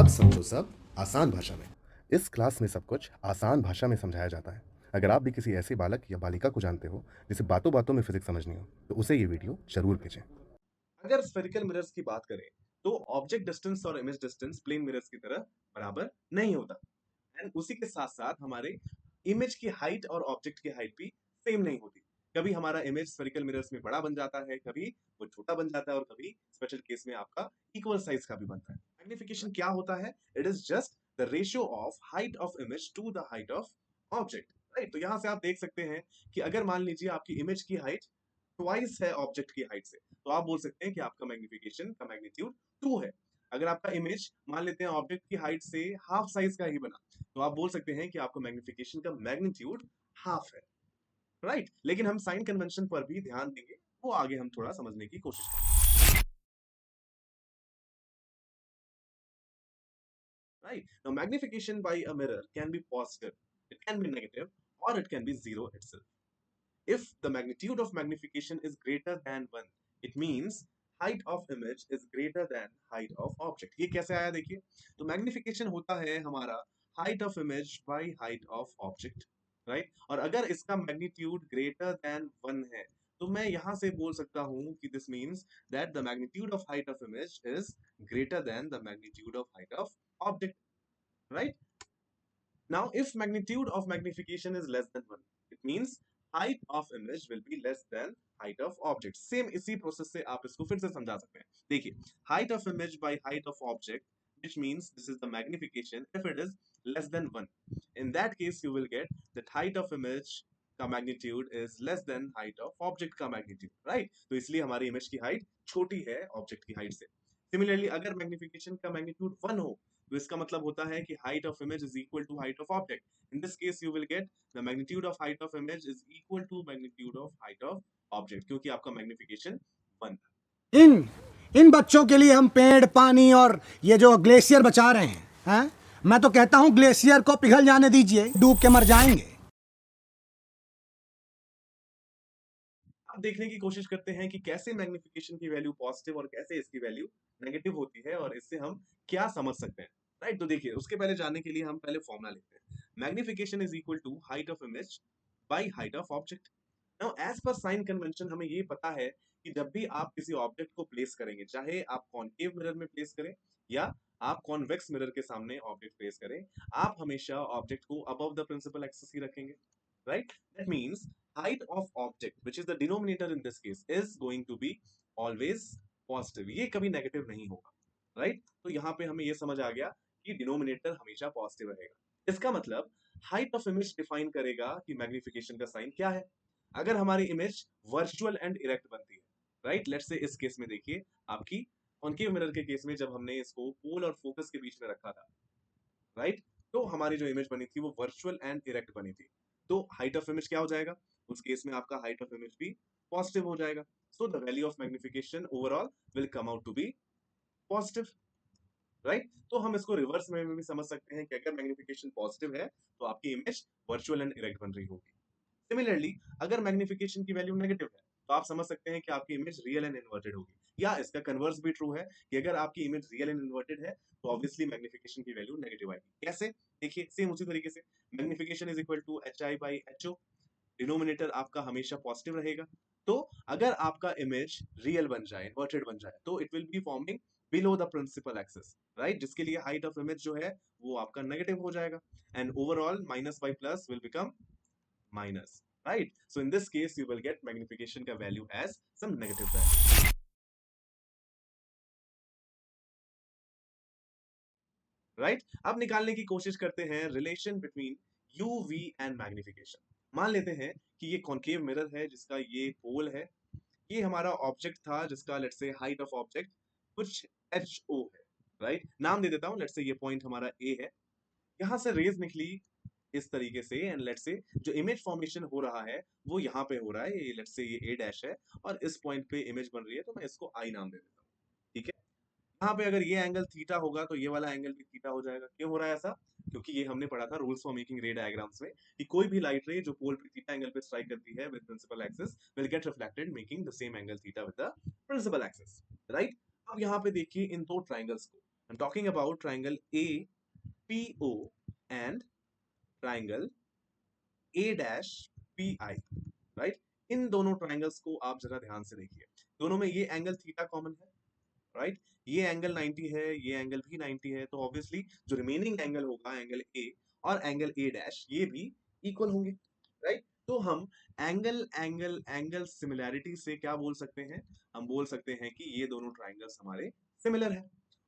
अब समझो सब आसान भाषा में। इस क्लास में सब कुछ आसान भाषा में समझाया जाता है। अगर आप भी किसी ऐसे बालक या बालिका को जानते हो जिसे बातों बातों में फिजिक्स समझनी हो तो उसे ये वीडियो जरूर भेजें। अगर स्फेरिकल मिरर्स की बात करें तो ऑब्जेक्ट डिस्टेंस और इमेज डिस्टेंस प्लेन मिरर्स की तरह बराबर नहीं होता। एंड उसी के साथ साथ हमारे इमेज की हाइट और ऑब्जेक्ट की हाइट भी सेम नहीं होती। कभी हमारा इमेज स्फेरिकल मिरर्स में बड़ा बन जाता है, कभी वो छोटा बन जाता है और कभी स्पेशल केस में आपका इक्वल साइज का भी बनता है। मैग्निफिकेशन क्या होता है? It is just the ratio of height of image to the height of object. Right, तो यहां से आप देख सकते हैं कि अगर मान लीजिए आपकी इमेज की हाइट ट्वाइस है ऑब्जेक्ट की हाइट से, तो आप बोल सकते हैं कि आपका मैग्निफिकेशन का मैग्नीट्यूड 2 है। अगर आपका इमेज मान लेते हैं ऑब्जेक्ट की हाइट से हाफ साइज का ही बना, तो आप बोल सकते हैं कि आपका मैग्निफिकेशन का मैग्नीट्यूड हाफ है। राइट, लेकिन हम साइन कन्वेंशन पर भी ध्यान देंगे, वो आगे हम थोड़ा समझने की कोशिश करेंगे। Right, now magnification by a mirror can be positive, it can be negative, और it can be zero itself. If the magnitude of magnification is greater than 1, it means height of image is greater than height of object। ये कैसे आया देखिए। तो magnification होता है हमारा height of image by height of object, right. और अगर इसका मैग्नीट्यूड ग्रेटर देन 1 है, तो मैं यहां से बोल सकता हूं कि this means that the magnitude of height of image is greater than the magnitude of height of object, right. Now, if magnitude of magnification is less than 1, it means height of image will be less than height of object। Same इसी process से आप इसको फिर से समझा सकते हैं। देखिए, height of image by height of object, which means this is the magnification if it is less than 1। In that case, you will get that height of image का magnitude is less than height of object का magnitude, right? तो इसलिए हमारी image की height छोटी है object की height से। Similarly, अगर magnification का magnitude 1 हो, तो इसका मतलब होता है कि height of image is equal to height of object। In this case you will get the magnitude of height of image is equal to magnitude of height of object, क्योंकि आपका magnification 1 था। इन इन बच्चों के लिए हम पेड़ पानी और ये जो ग्लेशियर बचा रहे हैं, मैं तो कहता हूं ग्लेशियर को पिघल जाने दीजिए, डूब के मर जाएंगे। अब देखने की कोशिश करते हैं कि कैसे मैग्निफिकेशन की वैल्यू पॉजिटिव और कैसे इसकी वैल्यू नेगेटिव होती है, और इससे हम क्या समझ सकते हैं। राइट, तो देखिए, उसके पहले जानने के लिए हम पहले फॉर्मूला लिखते हैं। Magnification is equal to height of image by height of object. Now as per sign convention हमें ये पता है कि जब भी आप किसी ऑब्जेक्ट को प्लेस करेंगे, चाहे आप कॉनकेव मिरर में प्लेस करें या आप कॉन्वेक्स मिरर के सामने ऑब्जेक्ट प्लेस करें, आप हमेशा ऑब्जेक्ट को अबव द प्रिंसिपल एक्सिस ही रखेंगे। Right, that means height of object which is the denominator in this case is going to be always positive। ये कभी नेगेटिव नहीं होगा। राइट, तो यहाँ पे हमें ये समझ आ गया कि डिनोमिनेटर हमेशा पॉजिटिव रहेगा। इसका मतलब हाइट ऑफ इमेज डिफाइन करेगा कि मैग्निफिकेशन का साइन क्या है। अगर हमारी इमेज वर्चुअल एंड इरेक्ट बनती है, राइट, लेट्स से इस केस में देखिए, आपकी कॉनकेव मिरर के केस में जब हमने इसको पोल और फोकस के बीच में रखा था, राइट, तो हमारी जो इमेज बनी थी वो वर्चुअल एंड इरेक्ट बनी थी। तो हाइट ऑफ इमेज क्या हो जाएगा? उस केस में आपका हाइट ऑफ इमेज भी पॉजिटिव हो जाएगा। So the value of magnification overall will come out to be positive. Right, तो हम इसको रिवर्स में भी समझ सकते हैं कि अगर मैग्निफिकेशन पॉजिटिव है तो आपकी इमेज वर्चुअल एंड इरेक्ट बन रही होगी। सिमिलरली, अगर मैग्निफिकेशन की वैल्यू नेगेटिव है, तो आप समझ सकते हैं कि आपकी इमेज रियल एंड इन्वर्टेड होगी। या इसका कन्वर्स भी ट्रू है कि अगर आपकी इमेज रियल एंड इन्वर्टेड है, तो ऑब्वियसली मैग्निफिकेशन की वैल्यू नेगेटिव आएगी। कैसे? देखिए, सेम उसी तरीके से magnification is equal to H I by H O. Denominator आपका हमेशा पॉजिटिव रहेगा। तो अगर आपका इमेज रियल बन जाए, इन्वर्टेड बन जाए, तो it will be forming below the principal axis, right, जिसके लिए हाइट ऑफ इमेज जो है वो आपका नेगेटिव हो जाएगा। And overall minus by plus will become minus, right? So in this case you will get magnification का value as some negative value। right? अब निकालने की कोशिश करते हैं relation between UV and magnification. मान लेते हैं कि ये कॉनकेव मिरर है जिसका ये पोल है, ये हमारा ऑब्जेक्ट था जिसका let's say height of object कुछ HO है। राइट, नाम दे देता हूं, लेट्स से ये पॉइंट हमारा A है। यहां से रेज निकली इस तरीके से, एंड लेट्स से जो इमेज फॉर्मेशन हो रहा है वो यहाँ पे हो रहा है, ये लेट्स से ये A डैश है, और इस पॉइंट पे इमेज बन रही है, तो मैं इसको I नाम दे देता हूँ। ठीक है, यहाँ पे अगर ये एंगल थीटा होगा तो ये वाला एंगल भी थीटा हो जाएगा। क्यों हो रहा है ऐसा? क्योंकि ये हमने पढ़ा था रूल्स फॉर मेकिंग रे डायग्राम्स में कि कोई भी लाइट रे जो पोल पे थीटा एंगल पे स्ट्राइक करती है with principal axis will get reflected making the same angle theta with the principal axis. Right, अब यहाँ पे देखिए इन दो ट्राइंगल्स को, I'm talking about triangle APO and triangle A-PI, right? इन दोनों ट्राइंगल्स को आप जरा ध्यान से देखिए। दोनों में ये एंगल थीटा कॉमन है, राइट? ये एंगल 90 है, ये एंगल भी 90 है, तो ऑब्वियसली जो रिमेनिंग एंगल होगा एंगल ए और एंगल ए डैश ये भी इक्वल होंगे, राइट? तो हम एंगल एंगल एंगल सिमिलैरिटी से क्या बोल सकते हैं? हम बोल सकते हैं कि ये दोनों ट्राइंगल्स हमारे सिमिलर है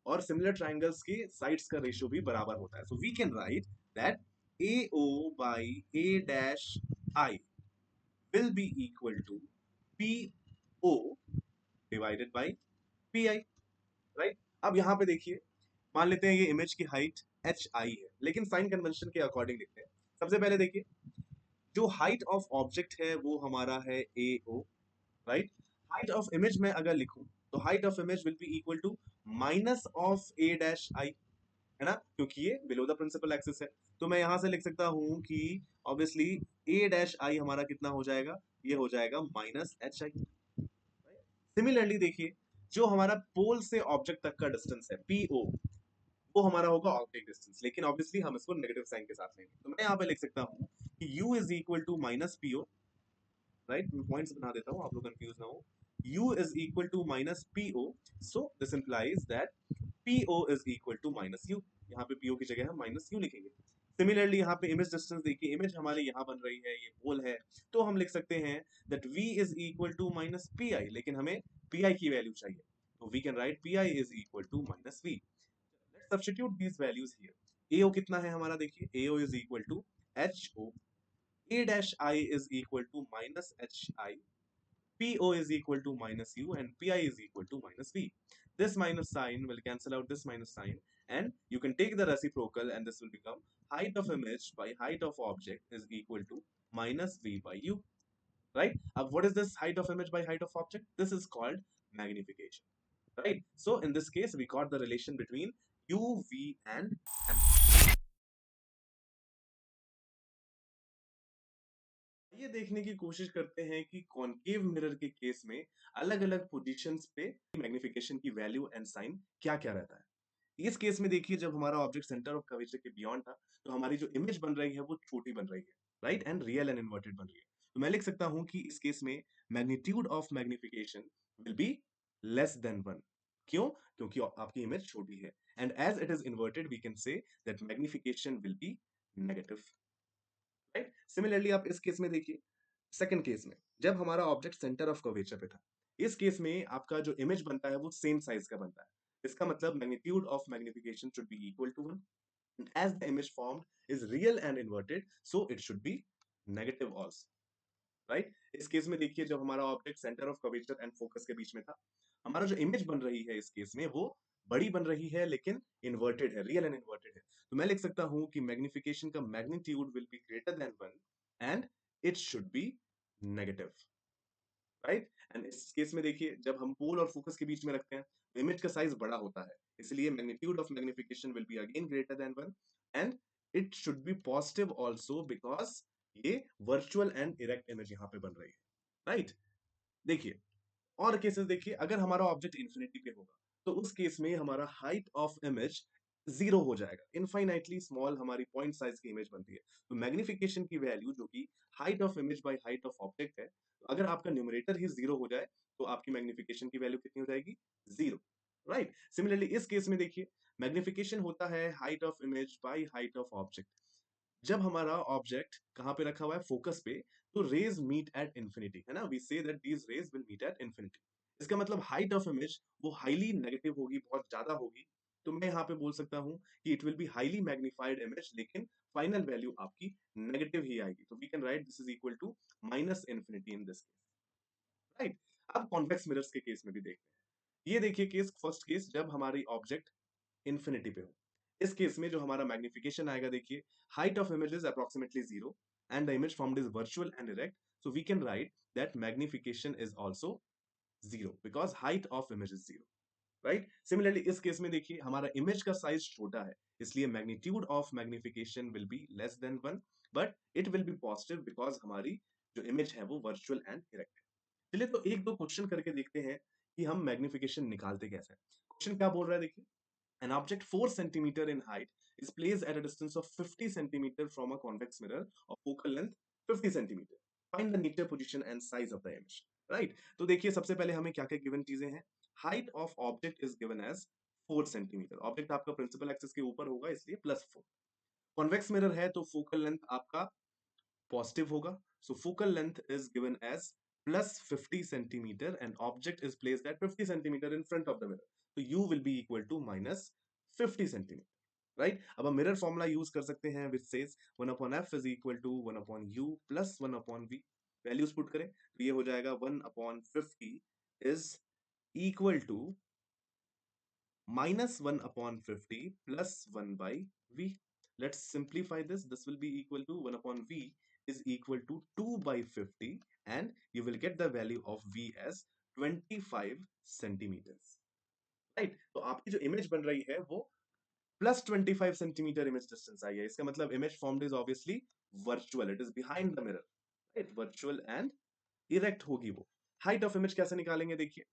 और सिमिलर ट्राइंगल्स के साइड्स का रेशियो भी बराबर होता है। So we can write that AO by A dash I will be equal to PO divided by PI, right? अब यहाँ पे देखिए, मान लेते हैं ये इमेज की हाइट HI है, लेकिन साइन कन्वेंशन के अकॉर्डिंग लिखते हैं। सबसे पहले देखिए, जो हाइट ऑफ ऑब्जेक्ट है वो हमारा है AO, right? Height of image में अगर लिखूं तो height of image will be equal to minus of A dash I, है ना? क्योंकि ये बिलो द प्रिंसिपल एक्सिस है, तो मैं यहां से लिख सकता हूं कि ऑब्वियसली A डैश I हमारा कितना हो जाएगा? ये हो जाएगा माइनस HI। सिमिलरली देखिए, जो हमारा पोल से ऑब्जेक्ट तक का डिस्टेंस है PO, वो हमारा होगा ऑब्जेक्ट डिस्टेंस, लेकिन ऑब्वियसली हम इसको नेगेटिव साइन के साथ लेंगे, तो मैं यहाँ पे लिख सकता हूँ कि U is equal to minus PO, right? मैं पॉइंट्स बना देता हूँ, आप लोग कंफ्यूज ना हो। U is equal to minus PO, so this implies that PO is equal to minus U। यहाँ पे PO की जगह हम माइनस U लिखेंगे। सिमिलरली यहाँ पे इमेज डिस्टेंस देखिए, इमेज हमारे यहाँ बन रही है, ये पोल है, तो हम लिख सकते हैं that V is equal to minus PI, लेकिन हमें PI की वैल्यू चाहिए, तो we can write PI is equal to minus V। Let's substitute these values here। AO कितना है हमारा देखिए, AO is equal to HO, A dash I is equal to minus HI, PO is equal to minus U, and PI is equal to minus V। This minus sign will cancel out this minus sign, and you can take the reciprocal, and this will become height of image by height of object is equal to minus V by U, right? What is this height of image by height of object? This is called magnification, right? So in this case, we got the relation between U, V, and M। ये देखने की कोशिश करते हैं कि concave mirror के case में अलग अलग पोजीशंस पे मैग्निफिकेशन की वैल्यू एंड साइन क्या क्या रहता है। इस केस में देखिए, जब हमारा ऑब्जेक्ट सेंटर ऑफ कर्वेचर के बियॉन्ड था, तो हमारी जो इमेज बन रही है वो छोटी बन रही है, right? And real and inverted बन रही है, तो मैं लिख सकता हूं कि इस केस में magnitude of magnification will be less than 1। क्यों? क्योंकि आपकी इमेज छोटी है, and as it is inverted we can say that magnification will be negative, right? Similarly आप इस केस में देखिए, सेकंड केस में जब हमारा ऑब्जेक्ट सेंटर ऑफ कर्वेचर पे था, इस केस में आपका जो इमेज बनता है वो सेम साइज का बनता है। इसका मतलब magnitude of magnification should be equal to 1, and as the image formed is real and inverted, so it should be negative also, right? इस केस में देखिए, जब हमारा object centre of curvature and focus के बीच में था, हमारा जो इमेज बन रही है इस केस में वो बड़ी बन रही है, लेकिन इन्वर्टेड है, रियल एंड इन्वर्टेड है, तो मैं लिख सकता हूं कि मैग्निफिकेशन का magnitude will be greater than 1 and it should be negative, right? And इस केस में देखिए, जब हम पोल और फोकस के बीच में रखते हैं तो इमेज का साइज बड़ा होता है, इसलिए magnitude of magnification will be again greater than 1 and it should be positive also, because ये वर्चुअल एंड इरेक्ट इमेज यहाँ पे बन रही है, राइट? देखिए, और केसेस देखिए, अगर हमारा ऑब्जेक्ट इंफिनिटी पे होगा तो उस केस में हमारा हाइट ऑफ इमेज 0 हो जाएगा, इनफाइनाइटली स्मॉल हमारी पॉइंट साइज की इमेज बनती है, तो मैग्निफिकेशन की वैल्यू जो कि height of image by height of object है, तो अगर आपका न्यूमरेटर ही 0 हो जाए तो आपकी मैग्निफिकेशन की वैल्यू कितनी हो जाएगी? 0, राइट? सिमिलरली इस केस में देखिए, मैग्निफिकेशन होता है height of image by height of object. जब हमारा ऑब्जेक्ट कहां पे रखा हुआ है? फोकस पे, तो रेज मीट एट इंफिनिटी, है ना? We say that these rays will meet at infinity. इसका मतलब हाइट ऑफ इमेज वो हाईली नेगेटिव होगी, बहुत ज्यादा होगी, तो मैं यहाँ पे बोल सकता हूं कि it will be highly magnified image, लेकिन फाइनल वैल्यू आपकी नेगेटिव ही आएगी, तो we can write this is equal to minus infinity in this case, right? अब कॉन्वेक्स मिरर्स के केस में भी देखते हैं। ये देखिए केस, फर्स्ट केस, जब हमारी ऑब्जेक्ट इंफिनिटी पे हो, इस केस में जो हमारा मैग्निफिकेशन आएगा देखिए, height of image is approximately 0 and the image formed is virtual and erect, so we can write that magnification is also 0 because height of image is 0, right? Similarly इस case में देखिए, हमारा image का size छोटा है, इसलिए magnitude of magnification will be less than 1 but it will B positive because हमारी जो इमेज है वो वर्चुअल एंड इरेक्ट है। चलिए, तो एक दो क्वेश्चन करके देखते हैं कि हम मैग्निफिकेशन निकालते कैसे हैं। क्वेश्चन क्या बोल रहा है देखिए, An object 4 centimeter in height is placed at a distance of 50 centimeter from a convex mirror of focal length 50 centimeter. Find the nature, position and size of the image. Right? तो देखिए सबसे पहले हमें क्या क्या गिवन चीजें हैं. Height of object is given as 4 centimeter. Object आपका प्रिंसिपल एक्सिस के ऊपर होगा इसलिए +4. कॉन्वेक्स मिरर है तो फोकल लेंथ आपका पॉजिटिव होगा. So focal length is given as +50 centimeter and object is placed at 50 centimeter in front of the mirror. So u will be equal to -50 centimeter. Right? अब हम mirror formula use कर सकते हैं which says 1/f is equal to 1/u plus 1/v. Values put करें तो ये हो जाएगा 1/50 is equal to -1/50 plus 1/v. Let's simplify this. This will be equal to 1/v is equal to 2/50 and you will get the value of v as 25 centimeters. Right? तो आपकी जो image बन रही है वो +25 centimeter image distance आई है. इसका मतलब image formed is obviously virtual. It is behind the mirror. Right? Virtual and erect होगी वो. Height of image कैसे निकालेंगे देखिए.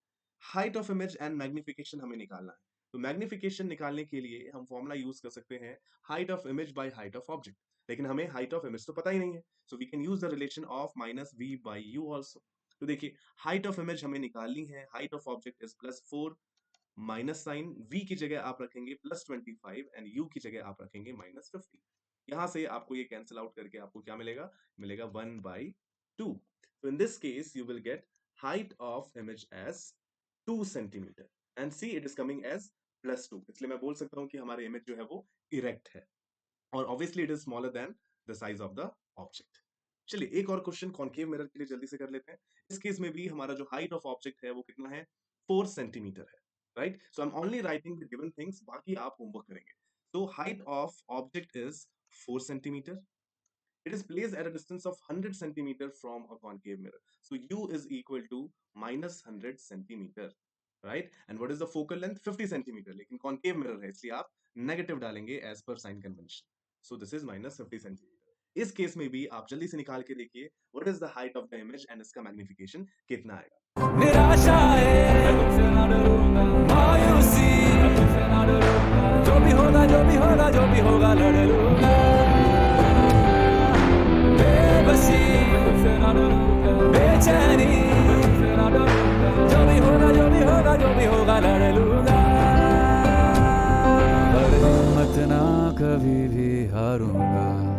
Height of image and magnification हमें निकालना है. तो मैग्निफिकेशन निकालने के लिए हम फॉर्मूला यूज कर सकते हैं height of image by height of object. लेकिन हमें हाइट ऑफ इमेज तो पता ही नहीं है. So we can use the relation of -v by u also. तो देखिए हाइट ऑफ इमेज हमें निकालनी है. Height of object is +4 minus sign v की जगह आप रखेंगे +25 एंड u की जगह आप रखेंगे -50. यहां से आपको ये कैंसिल आउट करके आपको क्या मिलेगा? मिलेगा 1/2. So in this case you will get height of image as 2 centimeter and see it is coming as +2. इसलिए मैं बोल सकता हूं कि हमारे इमेज जो है वो इरेक्ट है और obviously it is smaller than the size of the object. चलिए एक और क्वेश्चन कॉन्केव मिरर के लिए जल्दी से कर लेते हैं. इस केस में भी हमारा जो हाइट ऑफ ऑब्जेक्ट है वो कितना है? 4 सेंटीमीटर है. Right? So I am only writing the given things, बाकी आप होमवर्क करेंगे. So height of object is 4 centimeter. It is placed at a distance of 100 centimeter from a concave mirror. So u is equal to -100 centimeter. Right? And what is the focal length? 50 centimeter. लेकिन concave mirror है इसलिए आप negative डालेंगे as per sign convention. So this is -50 centimeter. इस case में भी आप जल्दी से निकाल के देखिए what is the height of the image and इसका magnification कितना आएगा. निराशा है तुमसे ना डरूंगा, मायूसी तुमसे ना डरूंगा, जो भी होगा जो भी होगा जो भी होगा लड़ लूंगा. बेबसी तुमसे ना डरूंगा, बेचैनी तुमसे ना डरूंगा, जो भी होगा जो भी होगा जो भी होगा लड़ लूंगा. पर हिम्मत ना कभी भी हारूंगा.